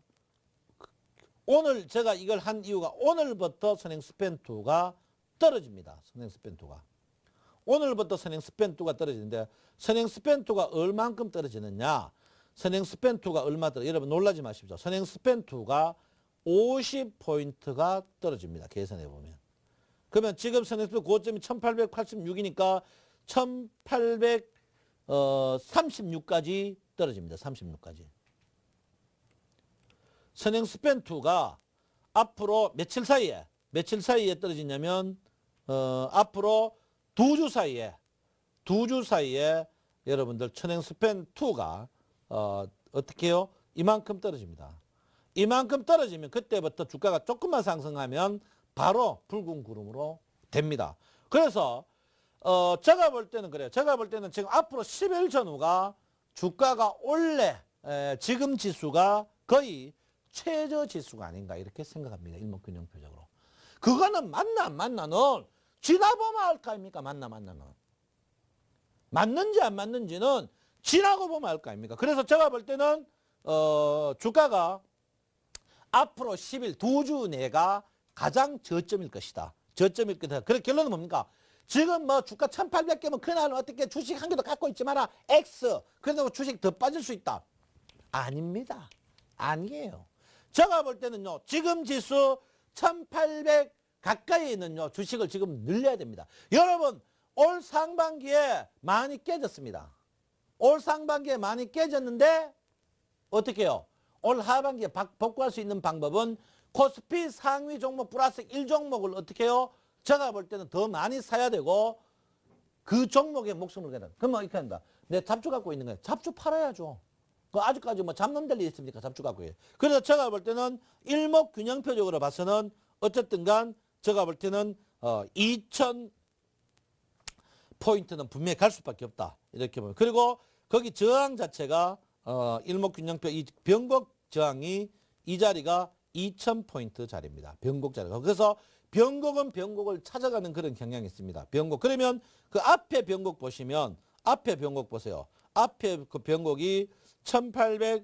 오늘 제가 이걸 한 이유가 오늘부터 선행스팬2가 떨어집니다. 오늘부터 선행스팬2가 떨어지는데 선행스팬2가 얼만큼 떨어지느냐? 선행스팬2가 얼마 떨어져? 여러분 놀라지 마십시오. 선행스팬2가 50포인트가 떨어집니다. 계산해 보면. 그러면 지금 선행스팬 고점이 1886이니까 1836까지 떨어집니다. 36까지. 선행 스팬2가 앞으로 며칠 사이에 떨어지냐면 앞으로 2주 사이에 여러분들 선행 스팬2가 어떻게 해요? 이만큼 떨어집니다. 이만큼 떨어지면 그때부터 주가가 조금만 상승하면 바로 붉은 구름으로 됩니다. 그래서 제가 볼 때는 그래요. 제가 볼 때는 지금 앞으로 10일 전후가 주가가 원래 지금 지수가 거의 최저 지수가 아닌가 이렇게 생각합니다. 일목균형표적으로. 그거는 맞나 안 맞나는 지나보면 알 거 아닙니까? 맞나는. 맞는지 안 맞는지는 지나고 보면 알 거 아닙니까? 그래서 제가 볼 때는 주가가 앞으로 10일 2주 내가 가장 저점일 것이다. 저점일 것이다. 그래 결론은 뭡니까? 지금 뭐 주가 1800개면 그날 어떻게 주식 한 개도 갖고 있지 마라. X. 그래도 주식 더 빠질 수 있다. 아닙니다. 아니에요. 제가 볼 때는요. 지금 지수 1800 가까이에 있는요. 주식을 지금 늘려야 됩니다. 여러분 올 상반기에 많이 깨졌습니다. 올 상반기에 많이 깨졌는데 어떻게 해요? 올 하반기에 복구할 수 있는 방법은 코스피 상위 종목 플러스 1종목을 어떻게 해요? 제가 볼 때는 더 많이 사야 되고 그 종목에 목숨을 걸어야 된다. 그러면 이렇게 한다. 내 잡주 갖고 있는 거야. 잡주 팔아야죠. 그 아직까지 뭐 잡는 데리 있습니까? 잡주 갖고 해. 그래서 제가 볼 때는 일목균형표적으로 봐서는 어쨌든 간 제가 볼 때는 2000포인트는 분명히 갈 수밖에 없다. 이렇게 보면. 그리고 거기 저항 자체가 일목균형표 이 변곡 저항이 이 자리가 2000포인트 자리입니다. 변곡 자리가. 그래서 변곡은 변곡을 찾아가는 그런 경향이 있습니다. 변곡. 그러면 그 앞에 변곡 보시면 앞에 변곡 보세요. 앞에 그 변곡이 1840,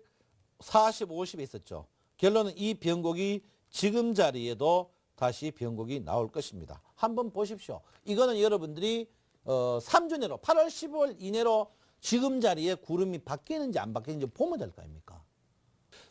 50에 있었죠. 결론은 이 변곡이 지금 자리에도 다시 변곡이 나올 것입니다. 한번 보십시오. 이거는 여러분들이 3주 내로 8월 15일 이내로 지금 자리에 구름이 바뀌는지 안 바뀌는지 보면 될 거 아닙니까?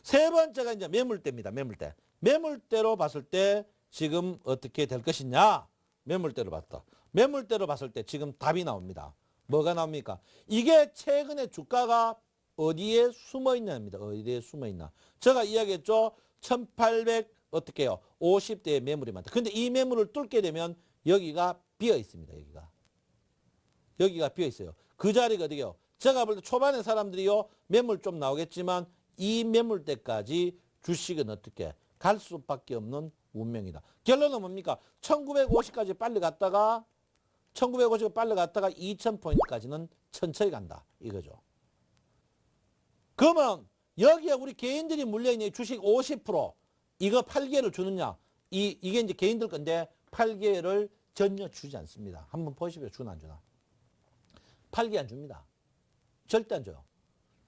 세 번째가 이제 매물대입니다. 매물대. 매물대로 봤을 때 지금 어떻게 될 것이냐? 매물대로 봤다. 매물대로 봤을 때 지금 답이 나옵니다. 뭐가 나옵니까? 이게 최근에 주가가 어디에 숨어 있냐입니다. 어디에 숨어 있나? 제가 이야기했죠. 1800 어떻게 해요? 50대의 매물이 많다. 근데 이 매물을 뚫게 되면 여기가 비어 있습니다. 여기가 비어 있어요. 그 자리가 어디게요? 제가 볼 때 초반에 사람들이요. 매물 좀 나오겠지만 이 매물대까지 주식은 어떻게 갈 수밖에 없는 운명이다. 결론은 뭡니까? 1950까지 빨리 갔다가 1950 빨리 갔다가 2000포인트까지는 천천히 간다. 이거죠. 그러면 여기에 우리 개인들이 물려있는 주식 50% 이거 8개를 주느냐? 이게 이제 개인들 건데 8개를 전혀 주지 않습니다. 한번 보십시오. 주나 안 주나. 8개 안 줍니다. 절대 안 줘요.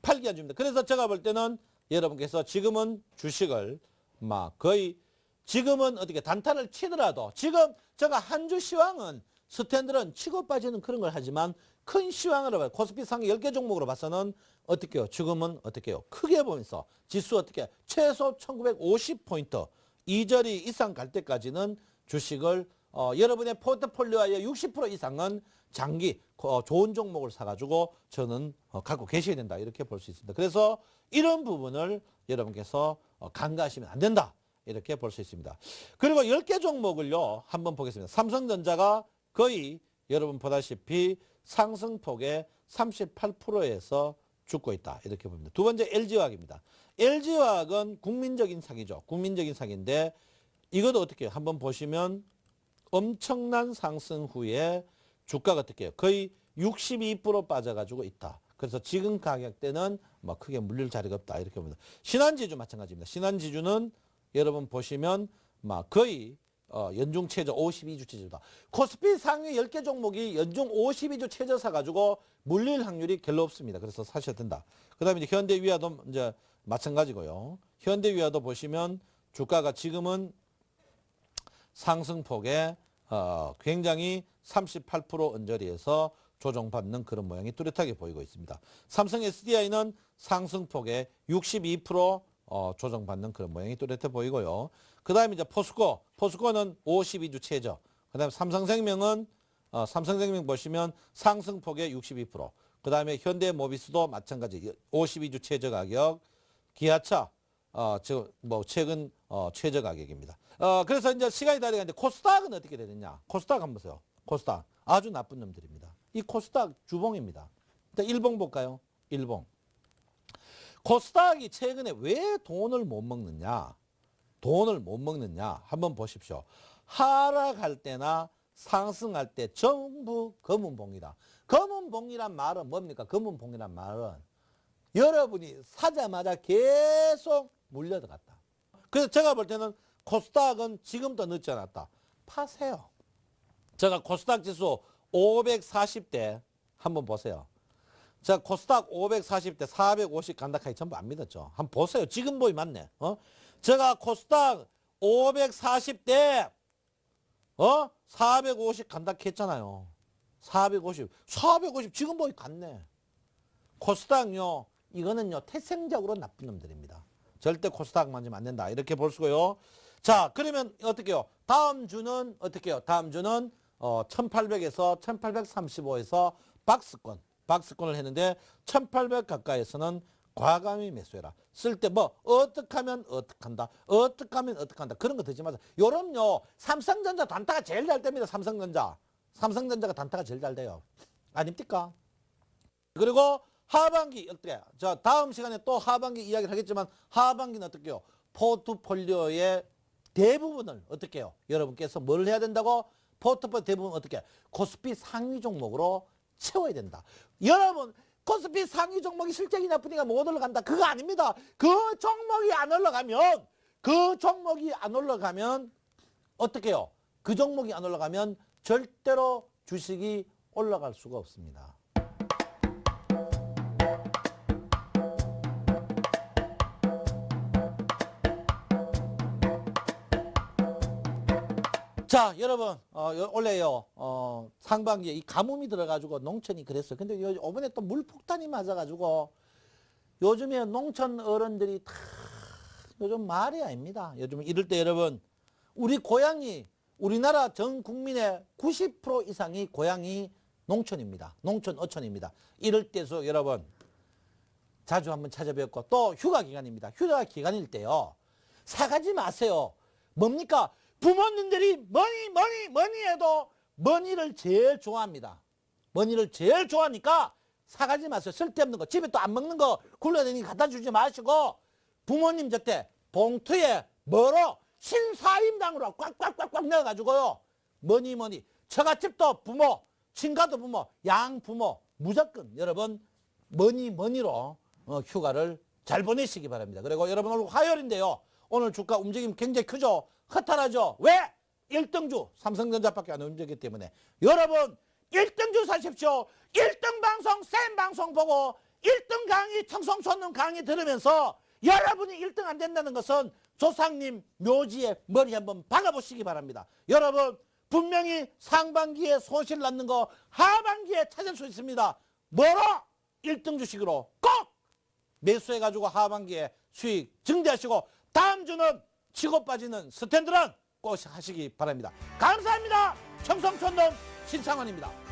8개 안 줍니다. 그래서 제가 볼 때는 여러분께서 지금은 주식을 막 거의 지금은 어떻게 단타를 치더라도 지금 제가 한 주 시황은 스탠들은 치고 빠지는 그런 걸 하지만 큰 시황으로 봐요. 코스피 상위 10개 종목으로 봐서는 어떻게 해요? 지금은 어떻게 해요? 크게 보면서 지수 어떻게 최소 1950포인트 이 자리 이상 갈 때까지는 주식을 여러분의 포트폴리오의 60% 이상은 장기 좋은 종목을 사가지고 저는 갖고 계셔야 된다. 이렇게 볼 수 있습니다. 그래서 이런 부분을 여러분께서 간과하시면 안 된다. 이렇게 볼 수 있습니다. 그리고 10개 종목을요. 한번 보겠습니다. 삼성전자가 거의 여러분 보다시피 상승폭의 38%에서 죽고 있다. 이렇게 봅니다. 두 번째 LG화학입니다. LG화학은 국민적인 사기죠. 국민적인 사기인데 이것도 어떻게 해요? 한번 보시면 엄청난 상승 후에 주가가 어떻게 해요? 거의 62% 빠져가지고 있다. 그래서 지금 가격대는 뭐 크게 물릴 자리가 없다. 이렇게 봅니다. 신한지주 마찬가지입니다. 신한지주는 여러분 보시면 막 거의 연중 최저 52주 최저다. 코스피 상위 10개 종목이 연중 52주 최저 사가지고 물릴 확률이 별로 없습니다. 그래서 사셔야 된다. 그 다음에 이제 현대위아도 이제 마찬가지고요. 현대위아도 보시면 주가가 지금은 상승폭에 굉장히 38% 언저리에서 조정받는 그런 모양이 뚜렷하게 보이고 있습니다. 삼성 SDI는 상승폭에 62% 조정받는 그런 모양이 뚜렷해 보이고요. 그 다음에 이제 포스코는 52주 최저. 그 다음에 삼성생명은 삼성생명 보시면 상승폭의 62%. 그 다음에 현대모비스도 마찬가지 52주 최저 가격. 기아차 지금 뭐 최근 최저 가격입니다. 그래서 이제 시간이 다 돼가는데 코스닥은 어떻게 되느냐? 코스닥 한번 보세요. 코스닥 아주 나쁜 놈들입니다. 이 코스닥 주봉입니다. 일단 일봉 볼까요? 일봉. 코스닥이 최근에 왜 돈을 못 먹느냐? 돈을 못 먹느냐? 한번 보십시오. 하락할 때나 상승할 때 전부 검은봉이다. 검은봉이란 말은 뭡니까? 검은봉이란 말은 여러분이 사자마자 계속 물려들어갔다. 그래서 제가 볼 때는 코스닥은 지금도 늦지 않았다. 파세요. 제가 코스닥 지수 540대 한번 보세요. 자, 코스닥 540대 450 간다 하기 전부 안 믿었죠. 한번 보세요. 지금 보이 맞네. 제가 코스닥 540대 450 간다 했잖아요. 450 지금 보이 갔네. 코스닥요. 이거는요. 태생적으로 나쁜 놈들입니다. 절대 코스닥 만지면 안 된다. 이렇게 볼 수고요. 자, 그러면 어떻게 해요? 다음 주는 어떻게 해요? 다음 주는 1800에서 1835에서 박스권을 했는데 1800 가까이에서는 과감히 매수해라. 쓸 때 뭐 어떻게 하면 어떻게 한다. 어떻게 하면 어떻게 한다. 그런 거 듣지 마세요. 요럼요. 삼성전자 단타가 제일 잘 됩니다. 삼성전자가 단타가 제일 잘 돼요. 아닙니까? 그리고 하반기 어떻게? 자, 다음 시간에 또 하반기 이야기를 하겠지만 하반기는 어떻게 해요? 포트폴리오의 대부분을 어떻게 해요? 여러분께서 뭘 해야 된다고? 포트폴리오 대부분 어떻게 해요? 코스피 상위 종목으로 채워야 된다. 여러분 코스피 상위 종목이 실적이 나쁘니까 못 올라간다. 그거 아닙니다. 그 종목이 안 올라가면 어떻게 해요? 그 종목이 안 올라가면 절대로 주식이 올라갈 수가 없습니다. 자, 여러분, 원래요, 상반기에 이 가뭄이 들어가지고 농촌이 그랬어요. 근데 이번에 또 물폭탄이 맞아가지고 요즘에 농촌 어른들이 다 요즘 말이 아닙니다. 요즘 이럴 때 여러분, 우리나라 전 국민의 90% 이상이 고향이 농촌입니다. 농촌 어촌입니다. 이럴 때서 여러분, 자주 한번 찾아뵙고 또 휴가 기간입니다. 휴가 기간일 때요, 사가지 마세요. 뭡니까? 부모님들이 뭐니 해도 머니를 제일 좋아합니다. 머니를 제일 좋아하니까 사가지 마세요. 쓸데없는 거. 집에 또 안 먹는 거 굴러다니니 갖다 주지 마시고 부모님 곁에 봉투에 뭐로 신사임당으로 꽉꽉꽉꽉 넣어가지고요. 뭐니 처갓집도 부모, 친가도 부모, 양부모 무조건 여러분 뭐니로 휴가를 잘 보내시기 바랍니다. 그리고 여러분 오늘 화요일인데요. 오늘 주가 움직임 굉장히 크죠. 허탈하죠. 왜? 1등주 삼성전자밖에 안 움직이기 때문에 여러분 1등주 사십시오. 1등 방송 센 방송 보고 1등 강의 청송촌놈 강의 들으면서 여러분이 1등 안 된다는 것은 조상님 묘지에 머리 한번 박아보시기 바랍니다. 여러분 분명히 상반기에 손실 났는 거 하반기에 찾을 수 있습니다. 뭐로? 1등 주식으로 꼭 매수해가지고 하반기에 수익 증대하시고 다음 주는 치고 빠지는 스탠드런 꼭 하시기 바랍니다. 감사합니다. 청송촌놈 신창원입니다.